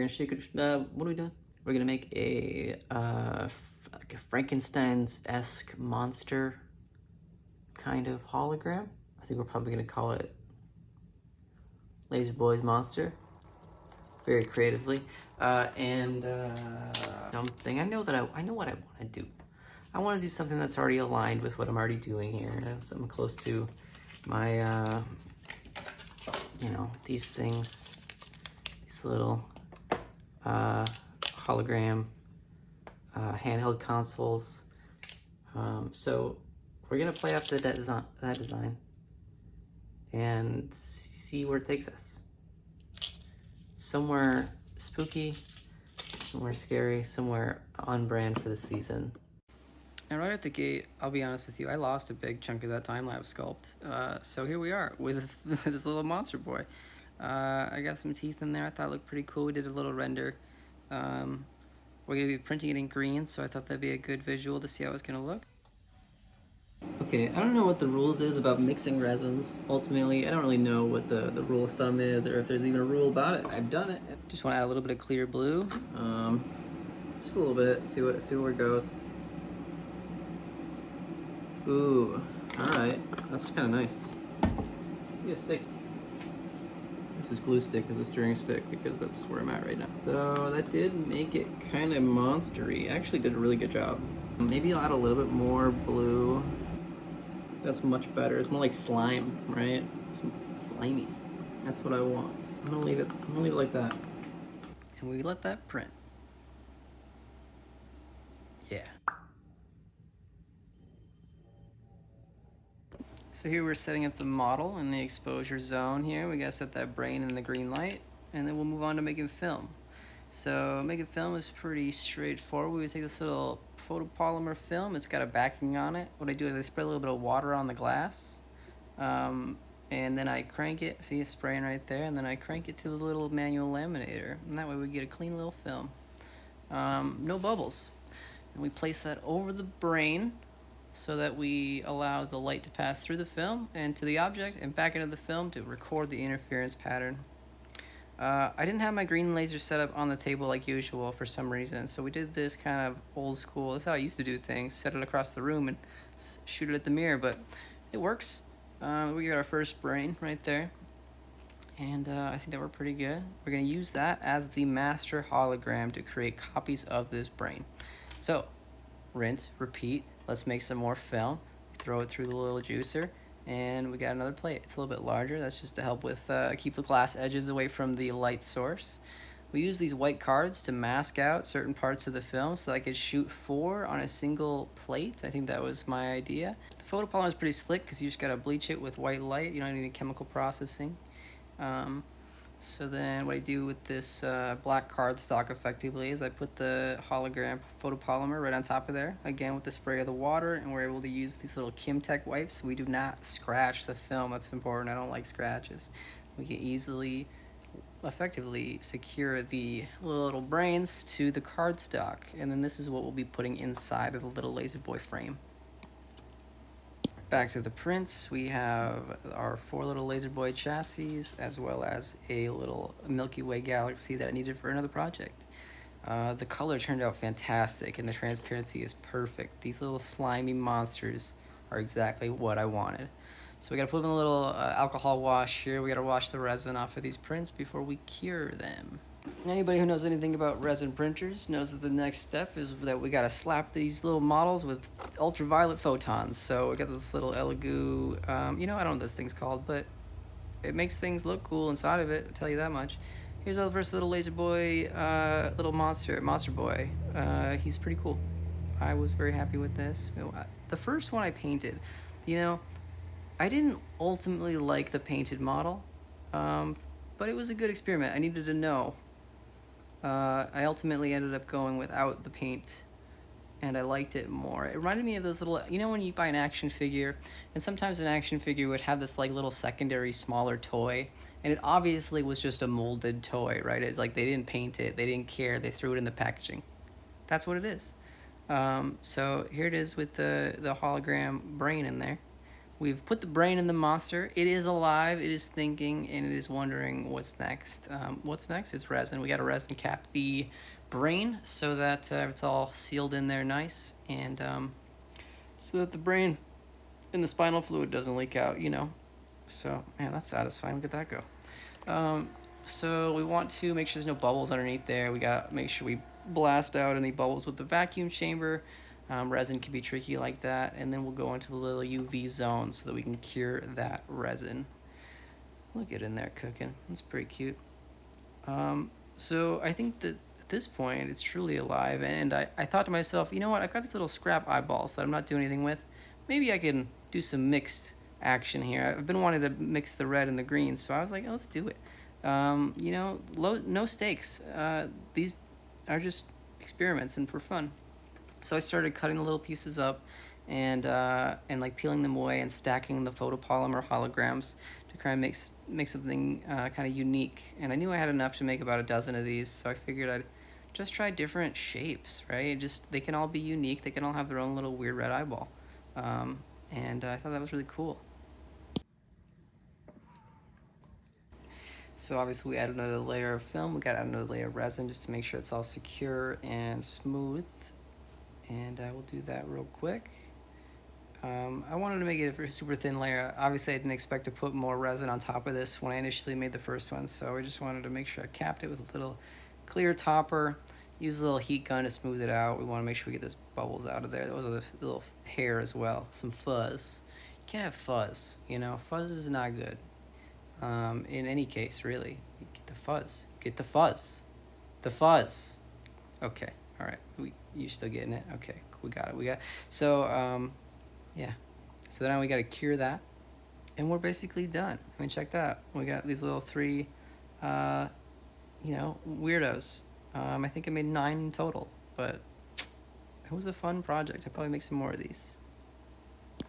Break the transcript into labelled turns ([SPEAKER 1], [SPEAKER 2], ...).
[SPEAKER 1] gonna shake it. What are we doing? We're gonna make like a Frankenstein's-esque monster kind of hologram. I think we're probably gonna call it Laserboys Monster. Very creatively. Something I know what I want to do. I want to do something that's already aligned with what I'm already doing here. Something close to my, these things, these little hologram handheld consoles. So we're gonna play after that design and see where it takes us. Somewhere spooky, somewhere scary, somewhere on brand for the season. And right at the gate, I'll be honest with you, I lost a big chunk of that time-lapse sculpt. So here we are with this little monster boy. I got some teeth in there. I thought it looked pretty cool. We did a little render. We're going to be printing it in green, so I thought that'd be a good visual to see how it's going to look. Okay, I don't know what the rules is about mixing resins. Ultimately, I don't really know what the rule of thumb is, or if there's even a rule about it. I've done it. Just want to add a little bit of clear blue. Just a little bit, see where it goes. Ooh, alright. That's kind of nice. Yeah, stick. This is glue stick as a steering stick because that's where I'm at right now. So that did make it kind of monstery. Actually did a really good job. Maybe I'll add a little bit more blue. That's much better. It's more like slime, right? It's slimy. That's what I want. I'm gonna leave it like that. And we let that print. Yeah. So here we're setting up the model in the exposure zone here. We gotta set that brain in the green light, and then we'll move on to making film. So making film is pretty straightforward. We take this little photopolymer film. It's got a backing on it. What I do is I spread a little bit of water on the glass, and then I crank it. See, it's spraying right there, and then I crank it to the little manual laminator, and that way we get a clean little film. No bubbles. And we place that over the brain so that we allow the light to pass through the film and to the object and back into the film to record the interference pattern. I didn't have my green laser set up on the table like usual for some reason, so we did this kind of old school. That's how I used to do things. Set it across the room and shoot it at the mirror, but it works. We got our first brain right there, and I think that worked pretty good. We're going to use that as the master hologram to create copies of this brain. So, rinse, repeat. Let's make some more film. Throw it through the little juicer, and we got another plate. It's a little bit larger. That's just to help with keep the glass edges away from the light source. We use these white cards to mask out certain parts of the film so I could shoot 4 on a single plate. I think that was my idea. The photopolymer is pretty slick because you just gotta bleach it with white light. You don't need any chemical processing. So then what I do with this black cardstock effectively is I put the hologram photopolymer right on top of there, again with the spray of the water, and we're able to use these little Kimtech wipes. We do not scratch the film. That's important. I don't like scratches. We can easily, effectively secure the little brains to the cardstock, and then this is what we'll be putting inside of the little Laserboy frame. Back to the prints, we have our 4 little Laserboy chassis, as well as a little Milky Way galaxy that I needed for another project. The color turned out fantastic, and the transparency is perfect. These little slimy monsters are exactly what I wanted. So we gotta put them in a little alcohol wash here. We gotta wash the resin off of these prints before we cure them. Anybody who knows anything about resin printers knows that the next step is that we gotta slap these little models with ultraviolet photons. So we got this little Elegoo, I don't know what this thing's called, but it makes things look cool inside of it, I'll tell you that much. Here's our first little Laserboy, little monster boy. He's pretty cool. I was very happy with this. The first one I painted, I didn't ultimately like the painted model, but it was a good experiment. I needed to know. I ultimately ended up going without the paint, and I liked it more. It reminded me of those little, when you buy an action figure, and sometimes an action figure would have this like little secondary smaller toy, and it obviously was just a molded toy, right? It's like they didn't paint it, they didn't care, they threw it in the packaging. That's what it is. So here it is with the hologram brain in there. we've put the brain in the monster. It is alive, it is thinking, and it is wondering what's next. What's next? It's resin. We got to resin cap the brain so that it's all sealed in there nice, and so that the brain and the spinal fluid doesn't leak out, you know. So, man, that's satisfying. Look at that go. So we want to make sure there's no bubbles underneath there. We got to make sure we blast out any bubbles with the vacuum chamber. Resin can be tricky like that. And then we'll go into the little UV zone so that we can cure that resin. Look at it in there cooking. It's pretty cute. So I think that at this point it's truly alive. And I thought to myself, you know what? I've got these little scrap eyeballs that I'm not doing anything with. Maybe I can do some mixed action here. I've been wanting to mix the red and the green, so I was like, oh, let's do it. You know, no stakes. These are just experiments and for fun. So I started cutting the little pieces up and like peeling them away and stacking the photopolymer holograms to kind of make something kind of unique. And I knew I had enough to make about a dozen of these, so I figured I'd just try different shapes, right? Just they can all be unique. They can all have their own little weird red eyeball. And I thought that was really cool. So obviously we added another layer of film. We got to add another layer of resin just to make sure it's all secure and smooth. And I will do that real quick. I wanted to make it a super thin layer. Obviously I didn't expect to put more resin on top of this when I initially made the first one, so I just wanted to make sure I capped it with a little clear topper. Use a little heat gun to smooth it out. We want to make sure we get those bubbles out of there. Those are the little hair as well. Some fuzz. You can't have fuzz, you know. Fuzz is not good. In any case, really. You get the fuzz. Get the fuzz. The fuzz. Okay. All right. You're still getting it? Okay. We got it. So, yeah. So now we got to cure that. And we're basically done. I mean, check that out. We got these little three, weirdos. I think I made 9 in total, but it was a fun project. I'll probably make some more of these.